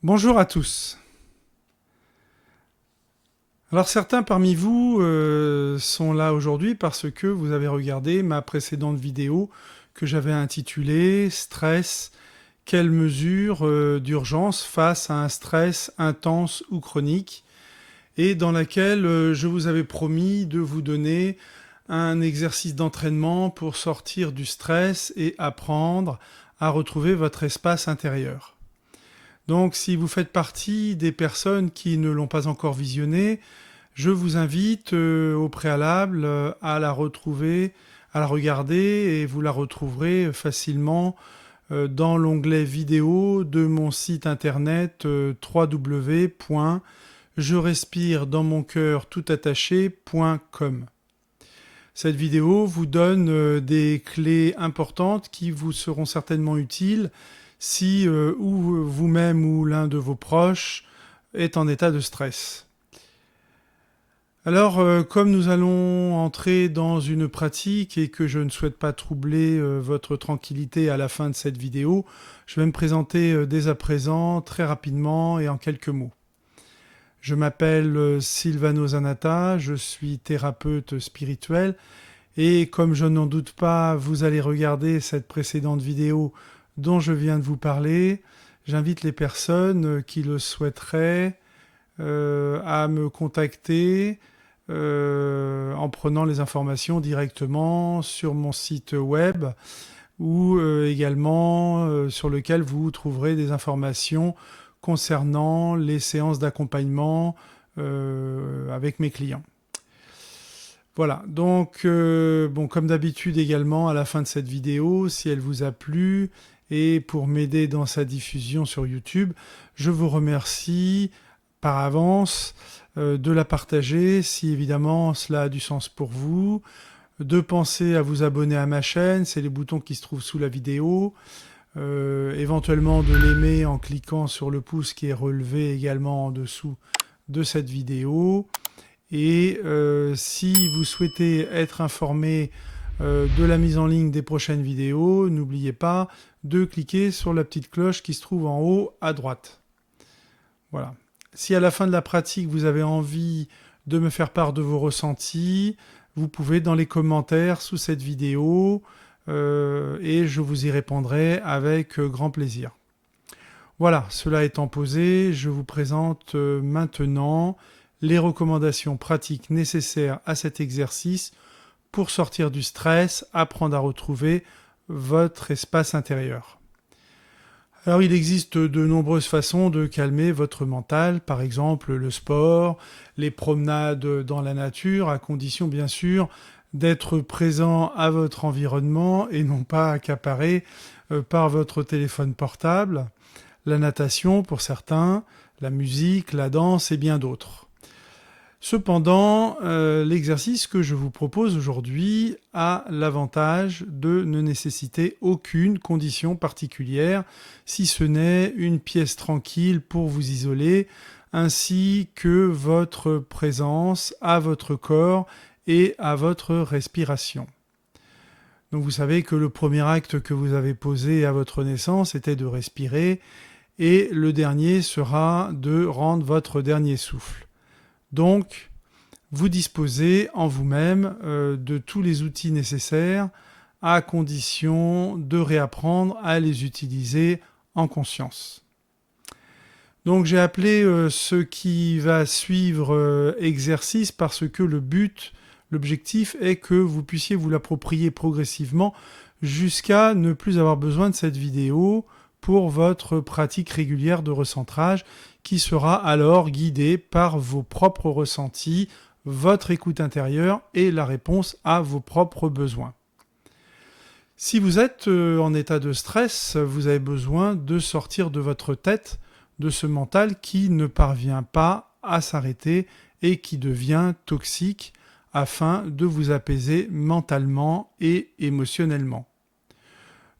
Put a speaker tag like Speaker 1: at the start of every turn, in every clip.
Speaker 1: Bonjour à tous. Alors certains parmi vous sont là aujourd'hui parce que vous avez regardé ma précédente vidéo que j'avais intitulée Stress, quelles mesures d'urgence face à un stress intense ou chronique, et dans laquelle je vous avais promis de vous donner un exercice d'entraînement pour sortir du stress et apprendre à retrouver votre espace intérieur. Donc si vous faites partie des personnes qui ne l'ont pas encore visionné, je vous invite au préalable à la retrouver, à la regarder, et vous la retrouverez facilement dans l'onglet vidéo de mon site internet www.jerespire-dans-mon-cœur-tout-attaché.com. Cette vidéo vous donne des clés importantes qui vous seront certainement utiles si ou vous-même ou l'un de vos proches est en état de stress. Alors, comme nous allons entrer dans une pratique et que je ne souhaite pas troubler votre tranquillité à la fin de cette vidéo, je vais me présenter dès à présent très rapidement et en quelques mots. Je m'appelle Silvano Zanata, je suis thérapeute spirituel et comme je n'en doute pas, vous allez regarder cette précédente vidéo dont je viens de vous parler. J'invite les personnes qui le souhaiteraient à me contacter en prenant les informations directement sur mon site web ou également sur lequel vous trouverez des informations concernant les séances d'accompagnement avec mes clients. Voilà, donc bon, comme d'habitude également, à la fin de cette vidéo, si elle vous a plu et pour m'aider dans sa diffusion sur YouTube, je vous remercie par avance de la partager si évidemment cela a du sens pour vous, de penser à vous abonner à ma chaîne, c'est les boutons qui se trouvent sous la vidéo, éventuellement de l'aimer en cliquant sur le pouce qui est relevé également en dessous de cette vidéo. Et si vous souhaitez être informé de la mise en ligne des prochaines vidéos, n'oubliez pas de cliquer sur la petite cloche qui se trouve en haut à droite. Voilà. Si à la fin de la pratique vous avez envie de me faire part de vos ressentis, vous pouvez dans les commentaires sous cette vidéo et je vous y répondrai avec grand plaisir. Voilà, cela étant posé, je vous présente maintenant les recommandations pratiques nécessaires à cet exercice pour sortir du stress, apprendre à retrouver votre espace intérieur. Alors il existe de nombreuses façons de calmer votre mental, par exemple le sport, les promenades dans la nature, à condition bien sûr d'être présent à votre environnement et non pas accaparé par votre téléphone portable, la natation pour certains, la musique, la danse et bien d'autres. Cependant, l'exercice que je vous propose aujourd'hui a l'avantage de ne nécessiter aucune condition particulière, si ce n'est une pièce tranquille pour vous isoler, ainsi que votre présence à votre corps et à votre respiration. Donc vous savez que le premier acte que vous avez posé à votre naissance était de respirer, et le dernier sera de rendre votre dernier souffle. Donc, vous disposez en vous-même de tous les outils nécessaires à condition de réapprendre à les utiliser en conscience. Donc j'ai appelé ce qui va suivre exercice parce que l'objectif est que vous puissiez vous l'approprier progressivement jusqu'à ne plus avoir besoin de cette vidéo pour votre pratique régulière de recentrage qui sera alors guidée par vos propres ressentis, votre écoute intérieure et la réponse à vos propres besoins. Si vous êtes en état de stress, vous avez besoin de sortir de votre tête, de ce mental qui ne parvient pas à s'arrêter et qui devient toxique afin de vous apaiser mentalement et émotionnellement.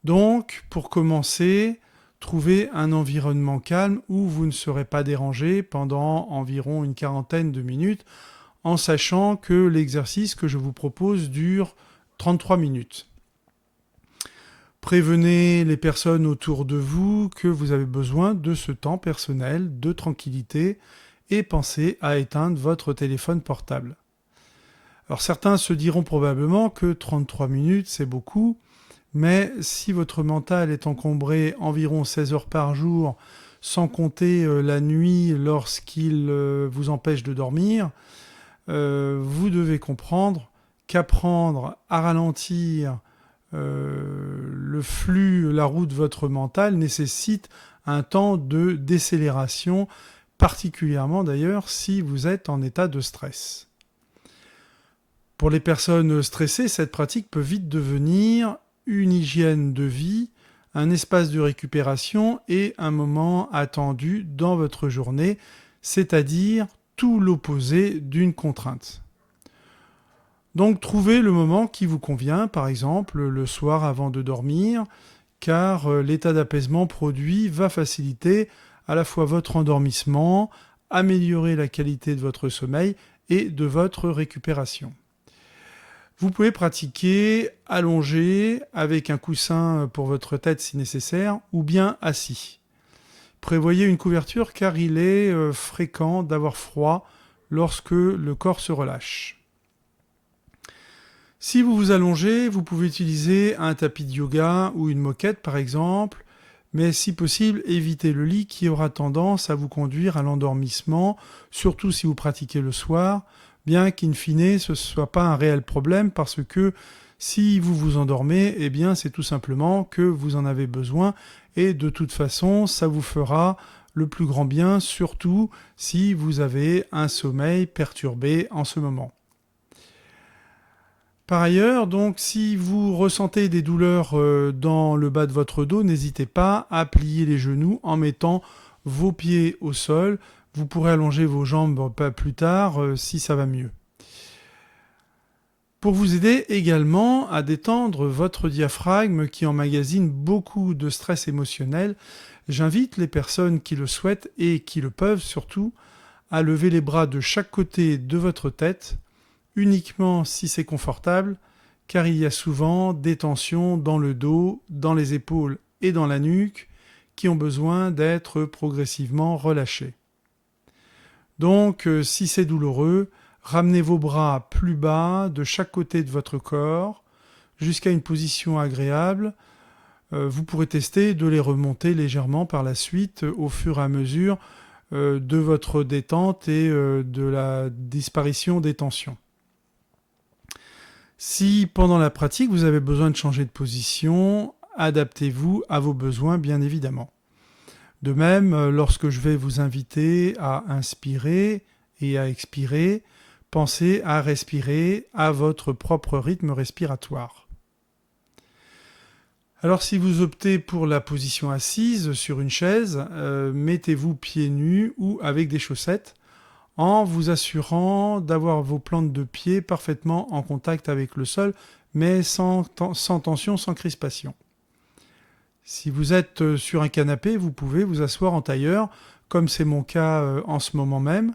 Speaker 1: Donc, pour commencer, trouvez un environnement calme où vous ne serez pas dérangé pendant environ une quarantaine de minutes, en sachant que l'exercice que je vous propose dure 33 minutes. Prévenez les personnes autour de vous que vous avez besoin de ce temps personnel, de tranquillité, et pensez à éteindre votre téléphone portable. Alors certains se diront probablement que 33 minutes c'est beaucoup, mais si votre mental est encombré environ 16 heures par jour, sans compter la nuit lorsqu'il vous empêche de dormir, vous devez comprendre qu'apprendre à ralentir le flux, la roue de votre mental nécessite un temps de décélération, particulièrement d'ailleurs si vous êtes en état de stress. Pour les personnes stressées, cette pratique peut vite devenir une hygiène de vie, un espace de récupération et un moment attendu dans votre journée, c'est-à-dire tout l'opposé d'une contrainte. Donc trouvez le moment qui vous convient, par exemple le soir avant de dormir, car l'état d'apaisement produit va faciliter à la fois votre endormissement, améliorer la qualité de votre sommeil et de votre récupération. Vous pouvez pratiquer allongé avec un coussin pour votre tête si nécessaire ou bien assis. Prévoyez une couverture car il est fréquent d'avoir froid lorsque le corps se relâche. Si vous vous allongez, vous pouvez utiliser un tapis de yoga ou une moquette par exemple, mais si possible, évitez le lit qui aura tendance à vous conduire à l'endormissement, surtout si vous pratiquez le soir, bien qu'in fine ce ne soit pas un réel problème parce que si vous vous endormez, eh bien c'est tout simplement que vous en avez besoin et de toute façon ça vous fera le plus grand bien, surtout si vous avez un sommeil perturbé en ce moment. Par ailleurs, donc, si vous ressentez des douleurs dans le bas de votre dos, n'hésitez pas à plier les genoux en mettant vos pieds au sol. Vous pourrez allonger vos jambes pas plus tard si ça va mieux. Pour vous aider également à détendre votre diaphragme qui emmagasine beaucoup de stress émotionnel, j'invite les personnes qui le souhaitent et qui le peuvent surtout à lever les bras de chaque côté de votre tête, uniquement si c'est confortable, car il y a souvent des tensions dans le dos, dans les épaules et dans la nuque qui ont besoin d'être progressivement relâchées. Donc, si c'est douloureux, ramenez vos bras plus bas de chaque côté de votre corps jusqu'à une position agréable. Vous pourrez tester de les remonter légèrement par la suite au fur et à mesure de votre détente et de la disparition des tensions. Si pendant la pratique vous avez besoin de changer de position, adaptez-vous à vos besoins bien évidemment. De même, lorsque je vais vous inviter à inspirer et à expirer, pensez à respirer à votre propre rythme respiratoire. Alors si vous optez pour la position assise sur une chaise, mettez-vous pieds nus ou avec des chaussettes en vous assurant d'avoir vos plantes de pied parfaitement en contact avec le sol, mais sans tension, sans crispation. Si vous êtes sur un canapé, vous pouvez vous asseoir en tailleur, comme c'est mon cas en ce moment même.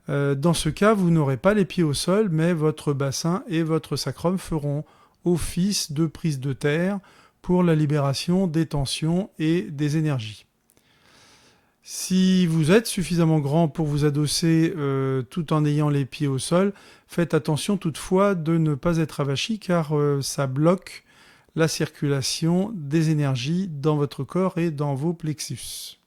Speaker 1: Dans ce cas, vous n'aurez pas les pieds au sol, mais votre bassin et votre sacrum feront office de prise de terre pour la libération des tensions et des énergies. Si vous êtes suffisamment grand pour vous adosser tout en ayant les pieds au sol, faites attention toutefois de ne pas être avachi car ça bloque la circulation des énergies dans votre corps et dans vos plexus.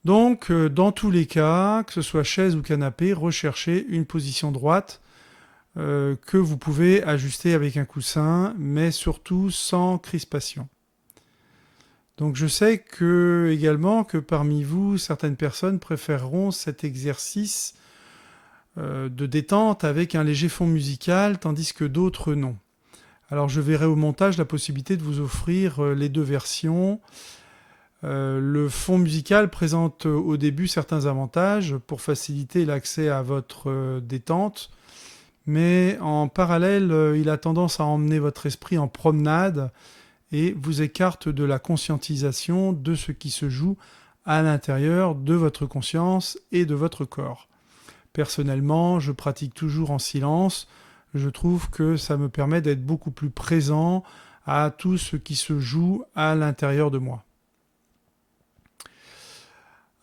Speaker 1: Donc, dans tous les cas, que ce soit chaise ou canapé, recherchez une position droite que vous pouvez ajuster avec un coussin, mais surtout sans crispation. Donc je sais également que parmi vous, certaines personnes préféreront cet exercice de détente avec un léger fond musical, tandis que d'autres non. Alors je verrai au montage la possibilité de vous offrir les deux versions. Le fond musical présente au début certains avantages pour faciliter l'accès à votre détente, mais en parallèle, il a tendance à emmener votre esprit en promenade et vous écarte de la conscientisation de ce qui se joue à l'intérieur de votre conscience et de votre corps. Personnellement, je pratique toujours en silence. Je trouve que ça me permet d'être beaucoup plus présent à tout ce qui se joue à l'intérieur de moi.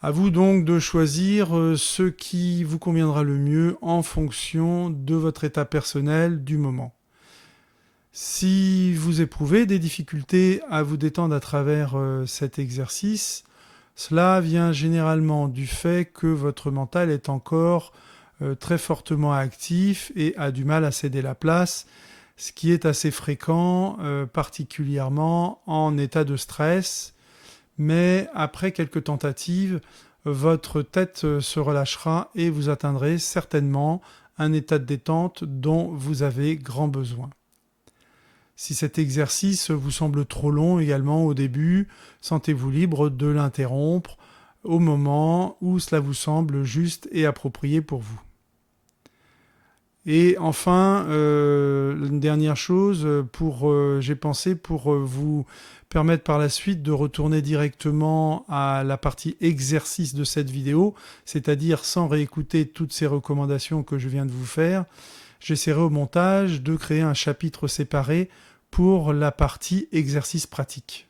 Speaker 1: À vous donc de choisir ce qui vous conviendra le mieux en fonction de votre état personnel du moment. Si vous éprouvez des difficultés à vous détendre à travers cet exercice, cela vient généralement du fait que votre mental est encore très fortement actif et a du mal à céder la place, ce qui est assez fréquent, particulièrement en état de stress. Mais après quelques tentatives, votre tête se relâchera et vous atteindrez certainement un état de détente dont vous avez grand besoin. Si cet exercice vous semble trop long également au début, sentez-vous libre de l'interrompre au moment où cela vous semble juste et approprié pour vous. Et enfin, une dernière chose, j'ai pensé pour vous permettre par la suite de retourner directement à la partie exercice de cette vidéo, c'est-à-dire sans réécouter toutes ces recommandations que je viens de vous faire, j'essaierai au montage de créer un chapitre séparé pour la partie exercice pratique.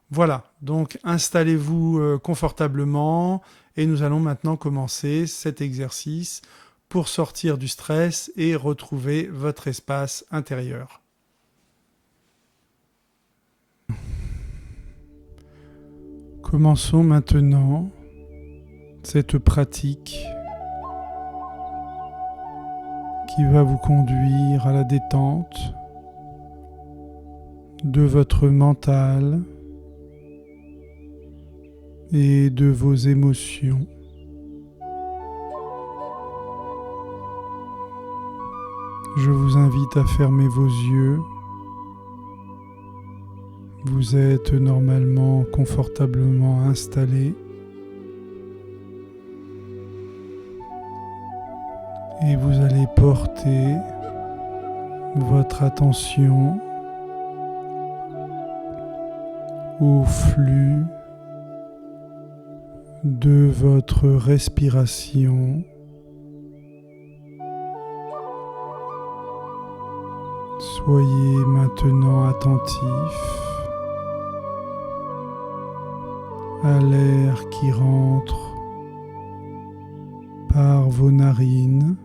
Speaker 1: Voilà, donc installez-vous confortablement et nous allons maintenant commencer cet exercice pour sortir du stress et retrouver votre espace intérieur. Commençons maintenant cette pratique qui va vous conduire à la détente de votre mental et de vos émotions. Je vous invite à fermer vos yeux. Vous êtes normalement confortablement installé. Et vous allez porter votre attention au flux de votre respiration. Soyez maintenant attentif à l'air qui rentre par vos narines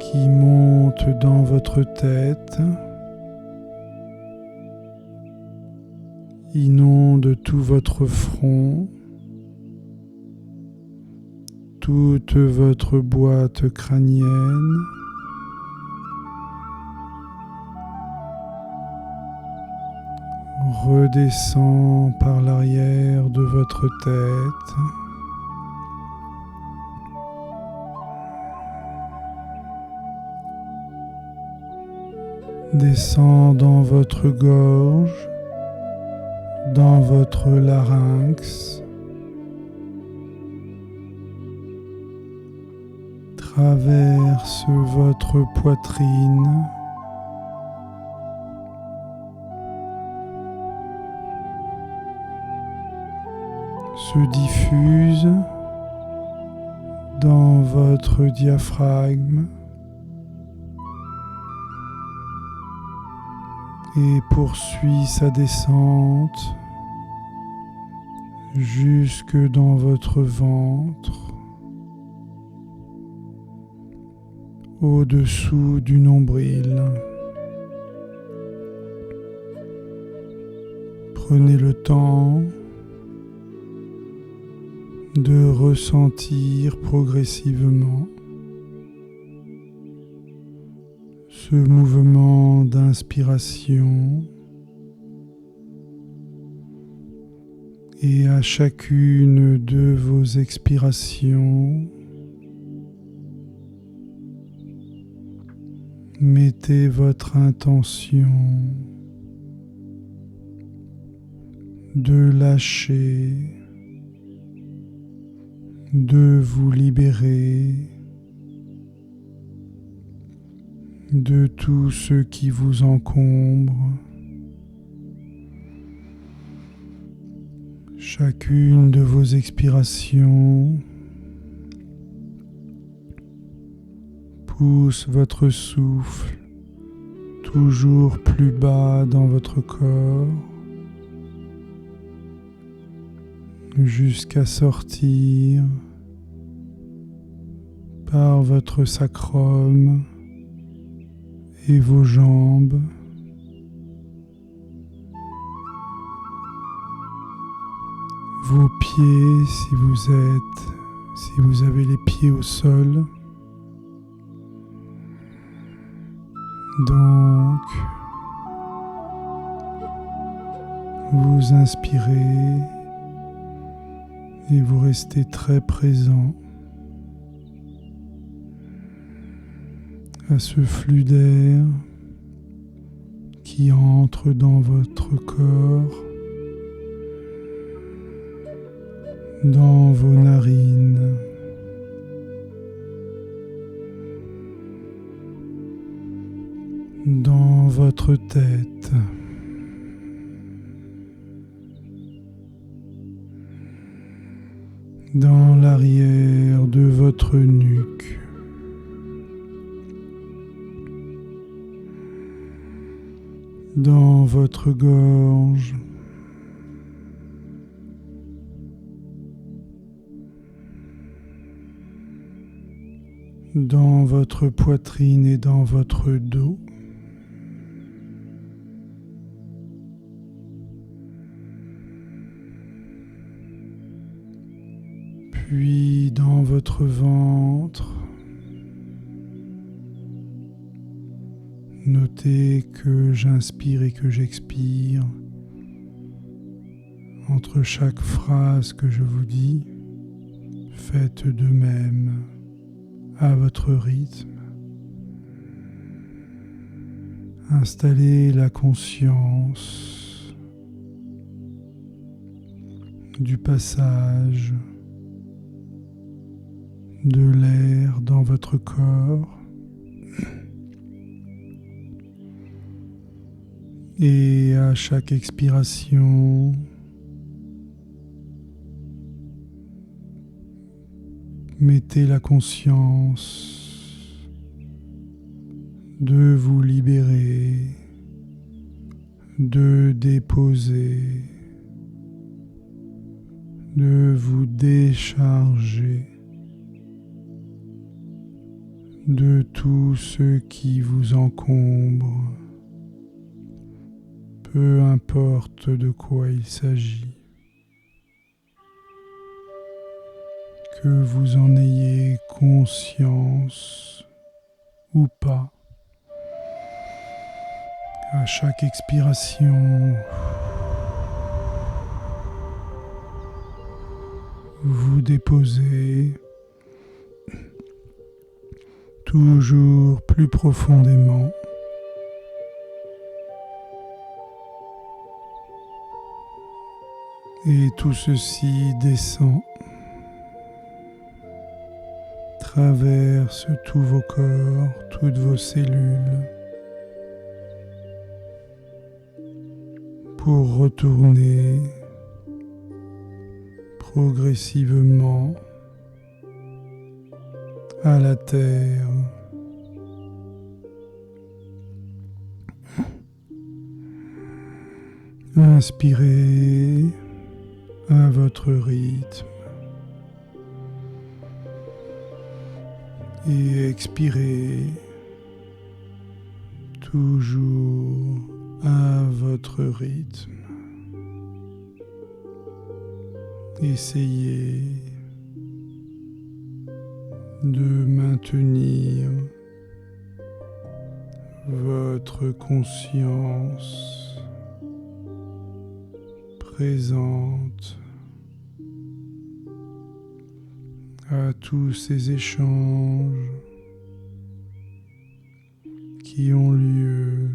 Speaker 1: qui monte dans votre tête, inonde tout votre front, toute votre boîte crânienne, redescend par l'arrière de votre tête, descend dans votre gorge, dans votre larynx, traverse votre poitrine, se diffuse dans votre diaphragme et poursuit sa descente jusque dans votre ventre, au-dessous du nombril. Prenez le temps de ressentir progressivement ce mouvement d'inspiration et à chacune de vos expirations, mettez votre intention de lâcher, de vous libérer de tout ce qui vous encombre. Chacune de vos expirations Pousse votre souffle toujours plus bas dans votre corps jusqu'à sortir par votre sacrum et vos jambes. Vos pieds si vous avez les pieds au sol. Donc, vous inspirez et vous restez très présent à ce flux d'air qui entre dans votre corps, dans vos narines, dans votre tête, dans l'arrière de votre nuque, dans votre gorge, dans votre poitrine et dans votre dos. Puis dans votre ventre. Notez que j'inspire et que j'expire entre chaque phrase que je vous dis. Faites de même à votre rythme. Installez la conscience du passage de l'air dans votre corps et à chaque expiration, mettez la conscience de vous libérer, de déposer, de vous décharger de tout ce qui vous encombre, peu importe de quoi il s'agit, que vous en ayez conscience ou pas. À chaque expiration, vous déposez toujours plus profondément. Et tout ceci descend, traverse tous vos corps, toutes vos cellules, pour retourner progressivement à la terre. Inspirez à votre rythme et expirez toujours à votre rythme. Essayez de maintenir votre conscience présente à tous ces échanges qui ont lieu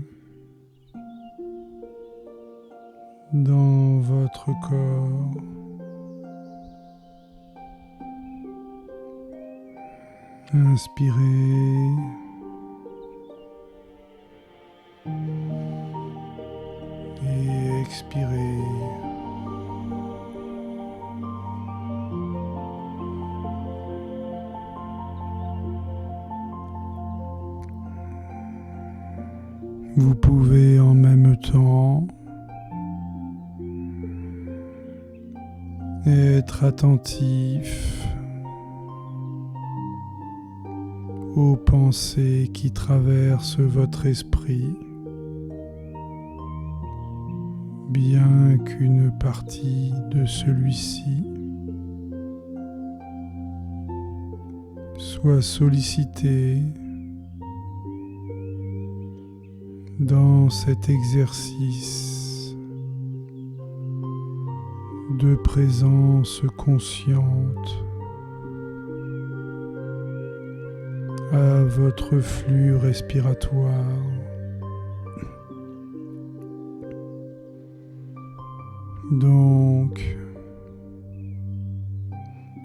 Speaker 1: dans votre corps. Inspirez et expirez. doucement. Être attentif aux pensées qui traversent votre esprit, bien qu'une partie de celui-ci soit sollicitée dans cet exercice de présence consciente à votre flux respiratoire. Donc,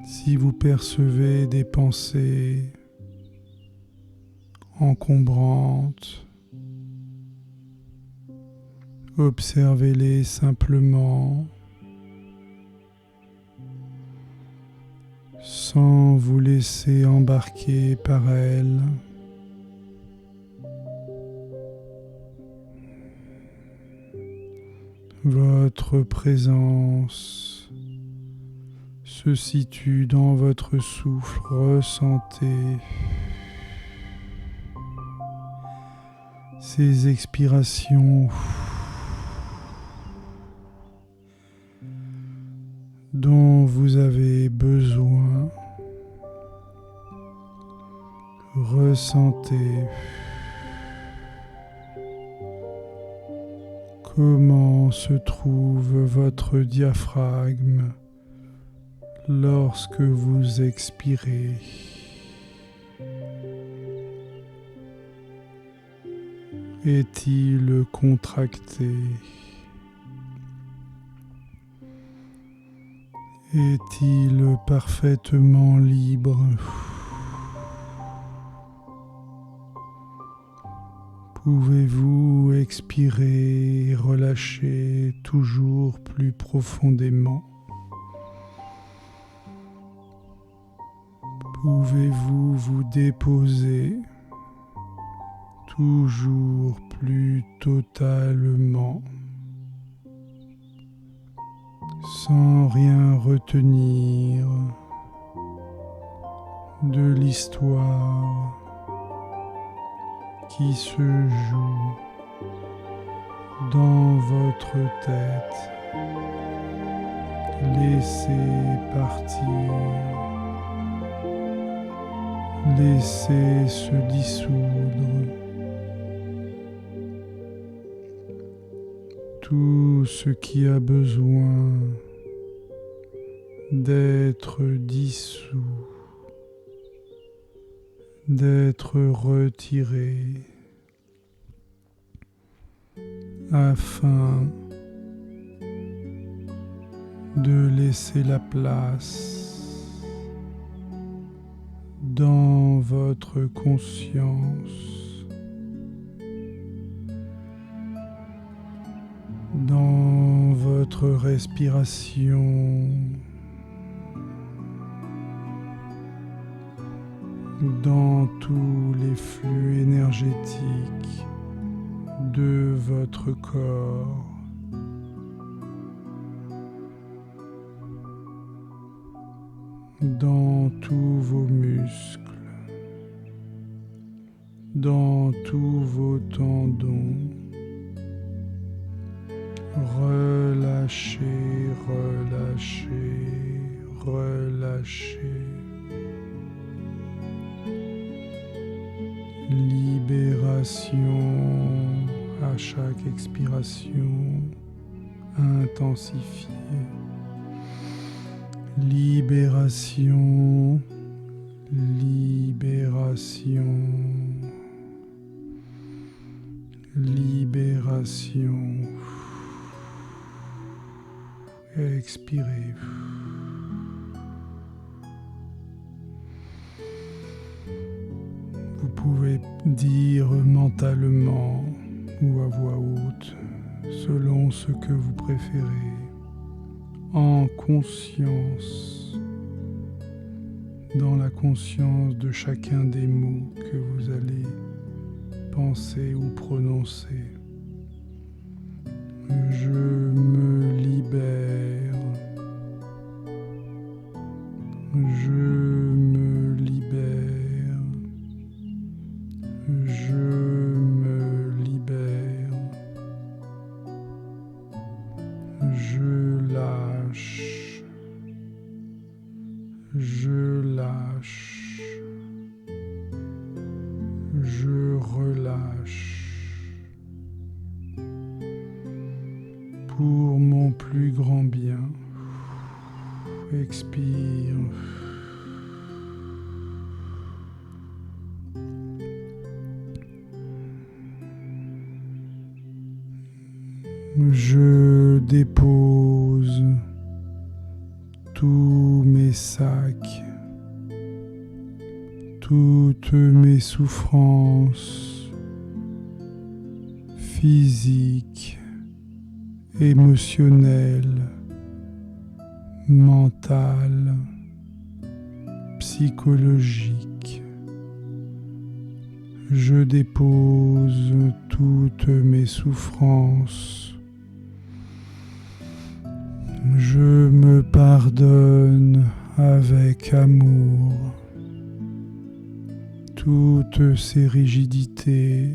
Speaker 1: si vous percevez des pensées encombrantes, observez-les simplement, sans vous laisser embarquer par elles. Votre présence se situe dans votre souffle. Ressentez ces expirations dont vous avez besoin. Ressentez comment se trouve votre diaphragme lorsque vous expirez. Est-il contracté? Est-il parfaitement libre? Pouvez-vous expirer et relâcher toujours plus profondément? Pouvez-vous vous déposer toujours plus totalement, sans rien retenir de l'histoire qui se joue dans votre tête? Laissez partir, laissez se dissoudre tout ce qui a besoin d'être dissous, d'être retiré, afin de laisser la place dans votre conscience, dans votre respiration, dans tous les flux énergétiques de votre corps. Dans tous vos muscles, dans tous vos tendons. Relâchez, relâchez, relâchez. Libération à chaque expiration, intensifiée. Libération, libération, libération. Expirez. Vous pouvez dire mentalement ou à voix haute, selon ce que vous préférez, en conscience, dans la conscience de chacun des mots que vous allez penser ou prononcer. Je me libère. Je me libère. Je me libère. Je lâche. Je lâche. Je relâche. Pour mon plus grand bien. Expire. Je dépose tous mes sacs, toutes mes souffrances physiques, émotionnelles, mentales, psychologiques. Je dépose toutes mes souffrances. Je me pardonne avec amour toutes ces rigidités,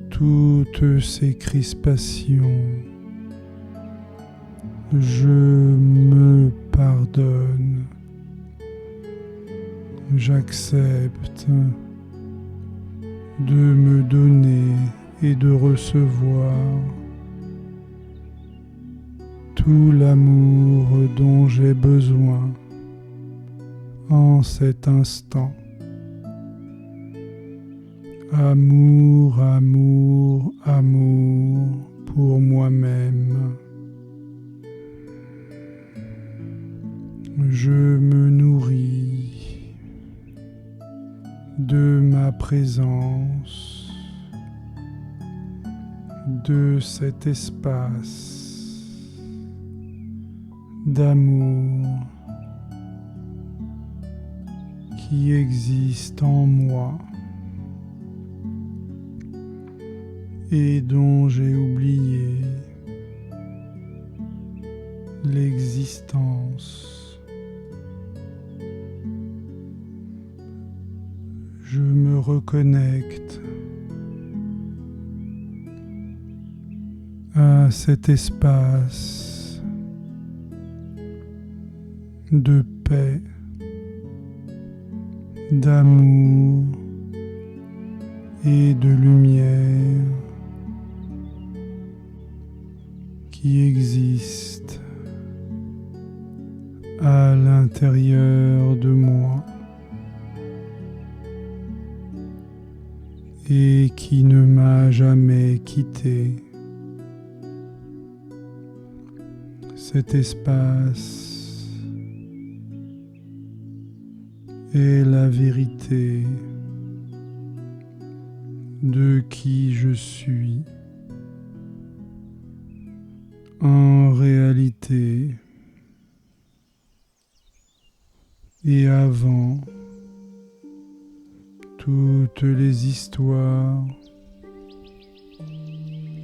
Speaker 1: toutes ces crispations. Je me pardonne. J'accepte de me donner et de recevoir tout l'amour dont j'ai besoin en cet instant. Amour, amour, amour pour moi-même. Je me nourris de ma présence, de cet espace d'amour qui existe en moi et dont j'ai oublié l'existence. Je me reconnecte à cet espace de paix, d'amour et de lumière qui existe à l'intérieur de moi et qui ne m'a jamais quitté. Cet espace est la vérité de qui je suis. En réalité et avant toutes les histoires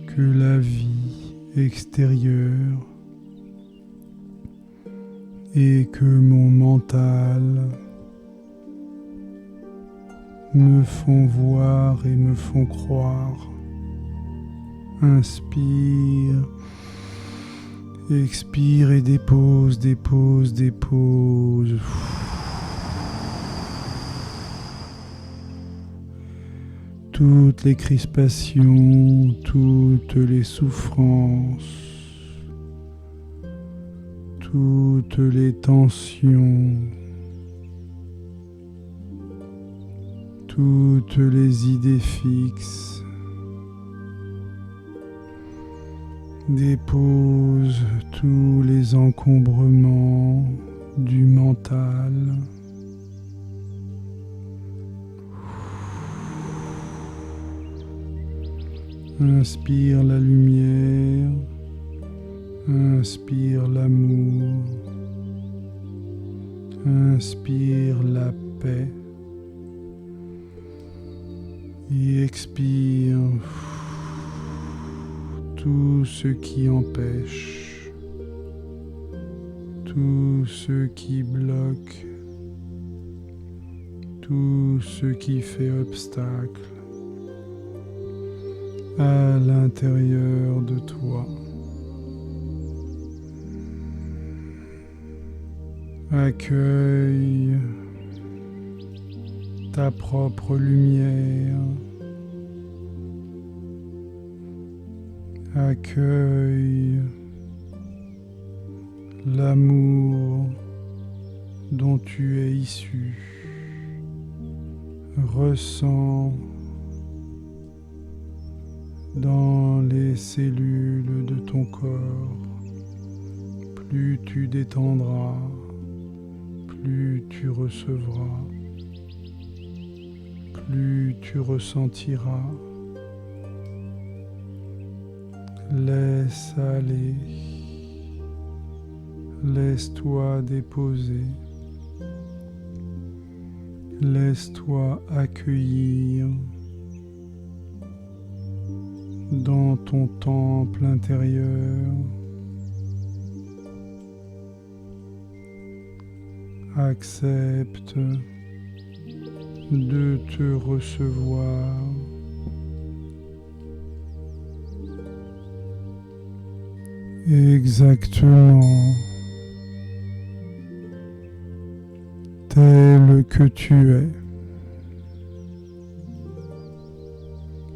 Speaker 1: que la vie extérieure et que mon mental me font voir et me font croire. Inspire, expire et dépose, dépose, dépose. Toutes les crispations, toutes les souffrances, toutes les tensions, toutes les idées fixes. Dépose tous les encombrements du mental. Inspire la lumière, inspire l'amour, inspire la paix et expire tout ce qui empêche, tout ce qui bloque, tout ce qui fait obstacle à l'intérieur de toi. Accueille ta propre lumière. Accueille l'amour dont tu es issu. Ressens dans les cellules de ton corps. Plus tu détendras, plus tu recevras, plus tu ressentiras. Laisse aller, laisse-toi déposer, laisse-toi accueillir dans ton temple intérieur. Accepte de te recevoir exactement tel que tu es,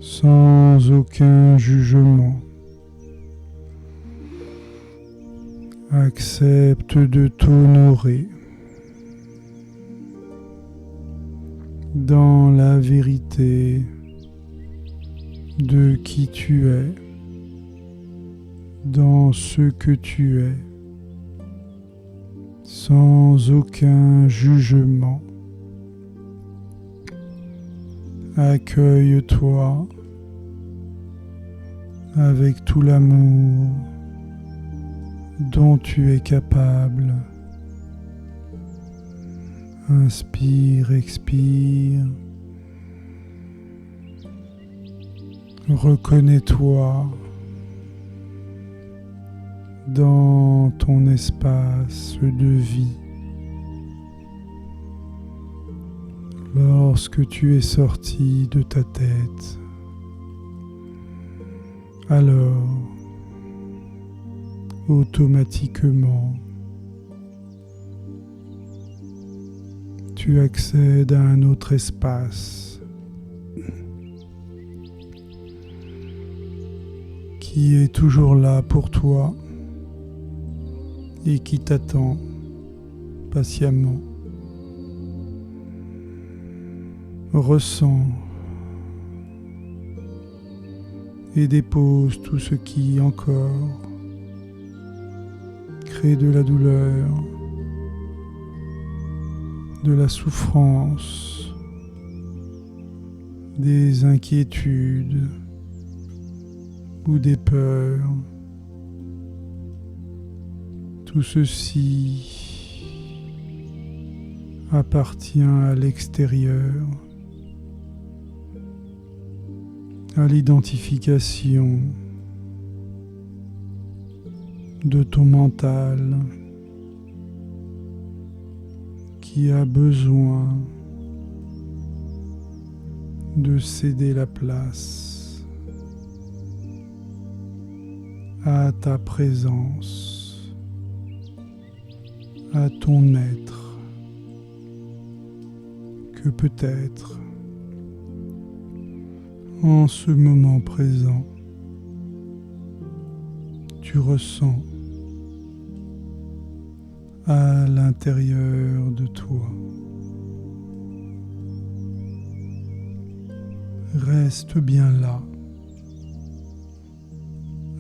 Speaker 1: sans aucun jugement. Accepte de t'honorer dans la vérité de qui tu es, dans ce que tu es, sans aucun jugement. Accueille-toi avec tout l'amour dont tu es capable. Inspire, expire. Reconnais-toi dans ton espace de vie. Lorsque tu es sorti de ta tête, alors automatiquement tu accèdes à un autre espace qui est toujours là pour toi et qui t'attend patiemment. Ressens et dépose tout ce qui encore crée de la douleur, de la souffrance, des inquiétudes ou des peurs. Tout ceci appartient à l'extérieur, à l'identification de ton mental qui a besoin de céder la place à ta présence, à ton être, que peut-être en ce moment présent tu ressens à l'intérieur de toi. Reste bien là,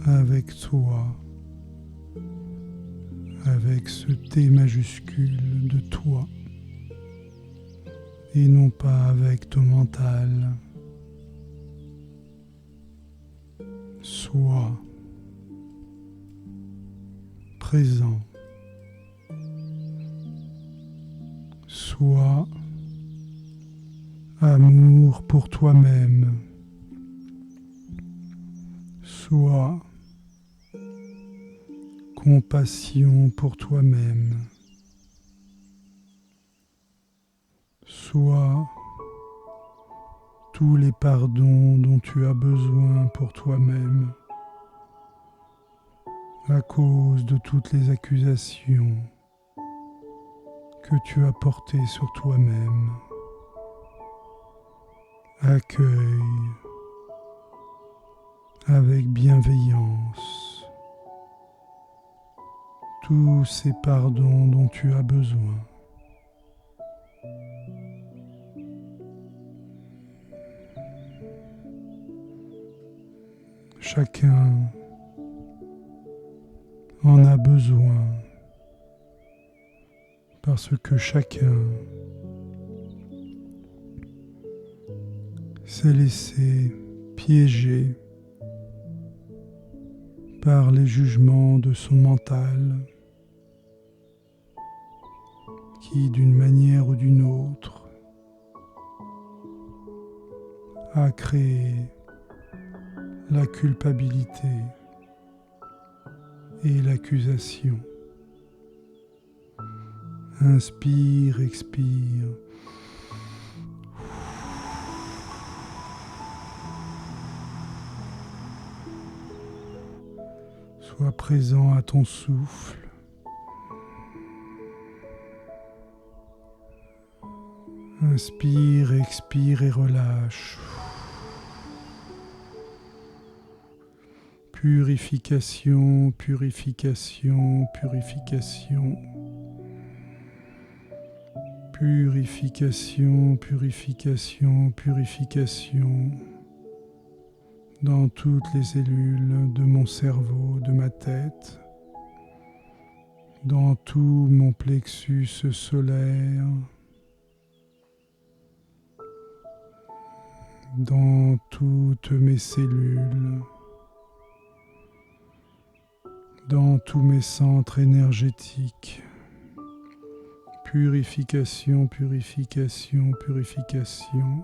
Speaker 1: avec toi, avec ce T majuscule de toi, et non pas avec ton mental. Sois présent. Sois amour pour toi-même. Sois compassion pour toi-même. Sois tous les pardons dont tu as besoin pour toi-même à cause de toutes les accusations que tu as portées sur toi-même. Accueille avec bienveillance tous ces pardons dont tu as besoin. Chacun en a besoin parce que chacun s'est laissé piéger par les jugements de son mental qui, d'une manière ou d'une autre, a créé la culpabilité et l'accusation. Inspire, expire. Sois présent à ton souffle. Inspire, expire et relâche. Purification, purification, purification. Purification, purification, purification. Dans toutes les cellules de mon cerveau, de ma tête, dans tout mon plexus solaire, dans toutes mes cellules, dans tous mes centres énergétiques. Purification, purification, purification.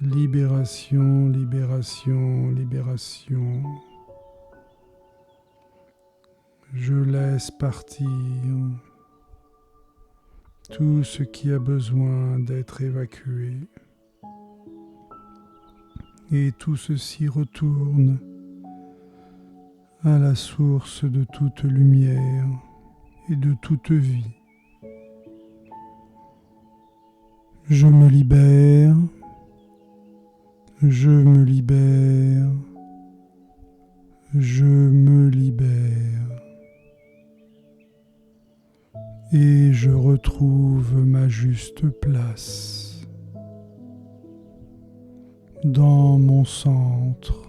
Speaker 1: Libération, libération, libération. Je laisse partir tout ce qui a besoin d'être évacué. Et tout ceci retourne à la source de toute lumière et de toute vie. Je me libère. Je me libère, je me libère et je retrouve ma juste place dans mon centre,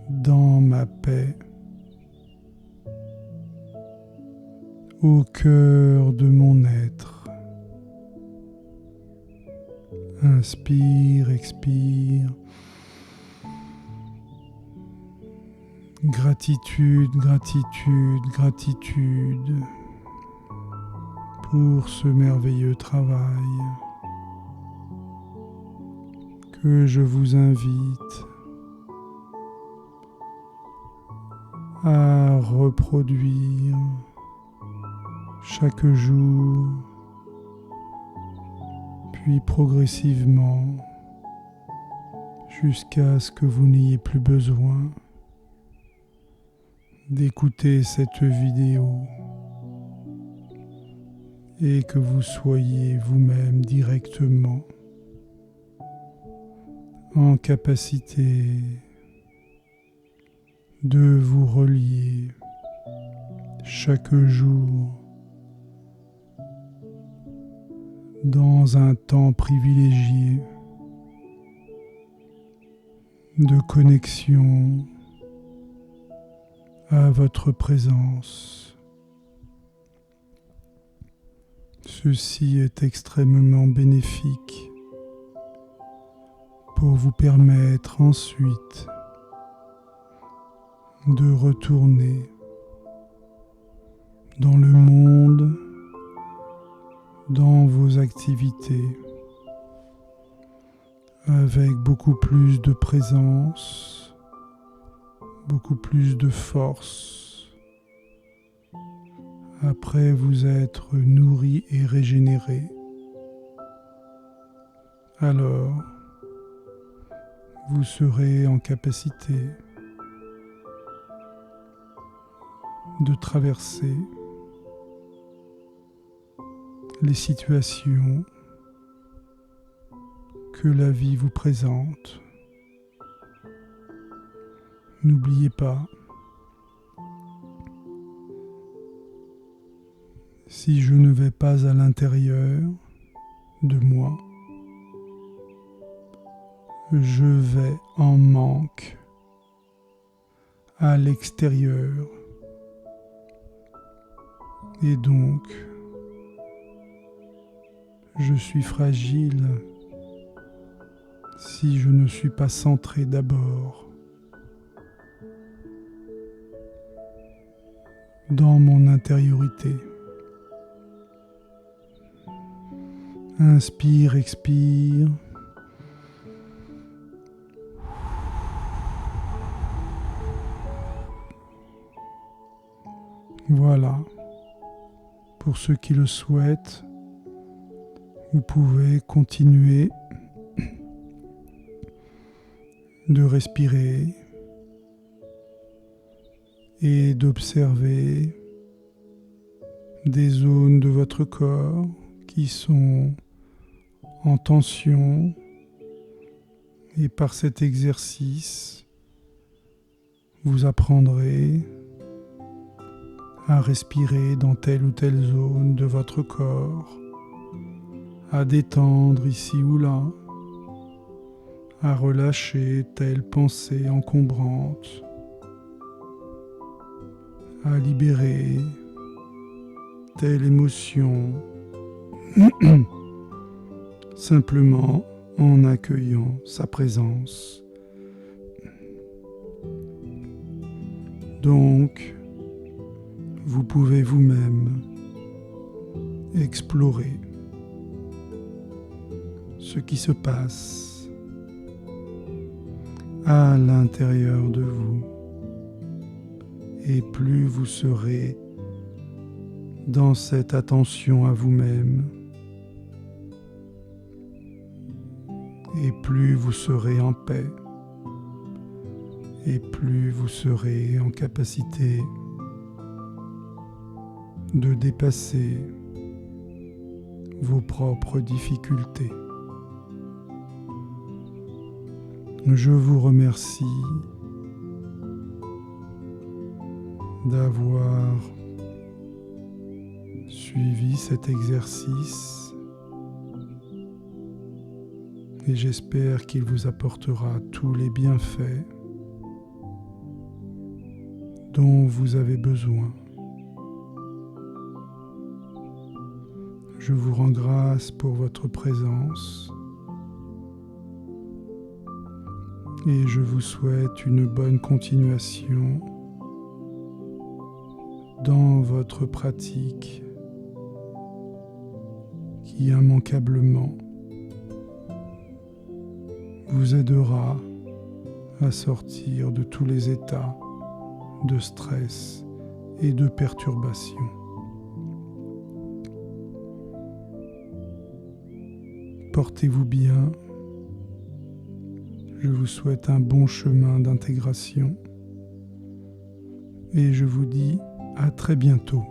Speaker 1: dans ma paix, au cœur de mon être. Inspire, expire. Gratitude, gratitude, gratitude pour ce merveilleux travail que je vous invite à reproduire chaque jour, puis progressivement jusqu'à ce que vous n'ayez plus besoin d'écouter cette vidéo et que vous soyez vous-même directement en capacité de vous relier chaque jour dans un temps privilégié de connexion à votre présence. Ceci est extrêmement bénéfique pour vous permettre ensuite de retourner dans le monde, dans vos activités, avec beaucoup plus de présence, beaucoup plus de force après vous être nourri et régénéré. Alors, vous serez en capacité de traverser les situations que la vie vous présente. N'oubliez pas, si je ne vais pas à l'intérieur de moi, je vais en manque à l'extérieur. Et donc, je suis fragile si je ne suis pas centré d'abord dans mon intériorité. Inspire, expire. Voilà. Pour ceux qui le souhaitent, vous pouvez continuer de respirer et d'observer des zones de votre corps qui sont en tension, et par cet exercice, vous apprendrez à respirer dans telle ou telle zone de votre corps, à détendre ici ou là, à relâcher telle pensée encombrante, à libérer telle émotion, simplement en accueillant sa présence. Donc, vous pouvez vous-même explorer ce qui se passe à l'intérieur de vous. Et plus vous serez dans cette attention à vous-même, et plus vous serez en paix, et plus vous serez en capacité de dépasser vos propres difficultés. Je vous remercie d'avoir suivi cet exercice et j'espère qu'il vous apportera tous les bienfaits dont vous avez besoin. Je vous rends grâce pour votre présence et je vous souhaite une bonne continuation dans votre pratique qui immanquablement vous aidera à sortir de tous les états de stress et de perturbation. Portez-vous bien. Je vous souhaite un bon chemin d'intégration et je vous dis à très bientôt.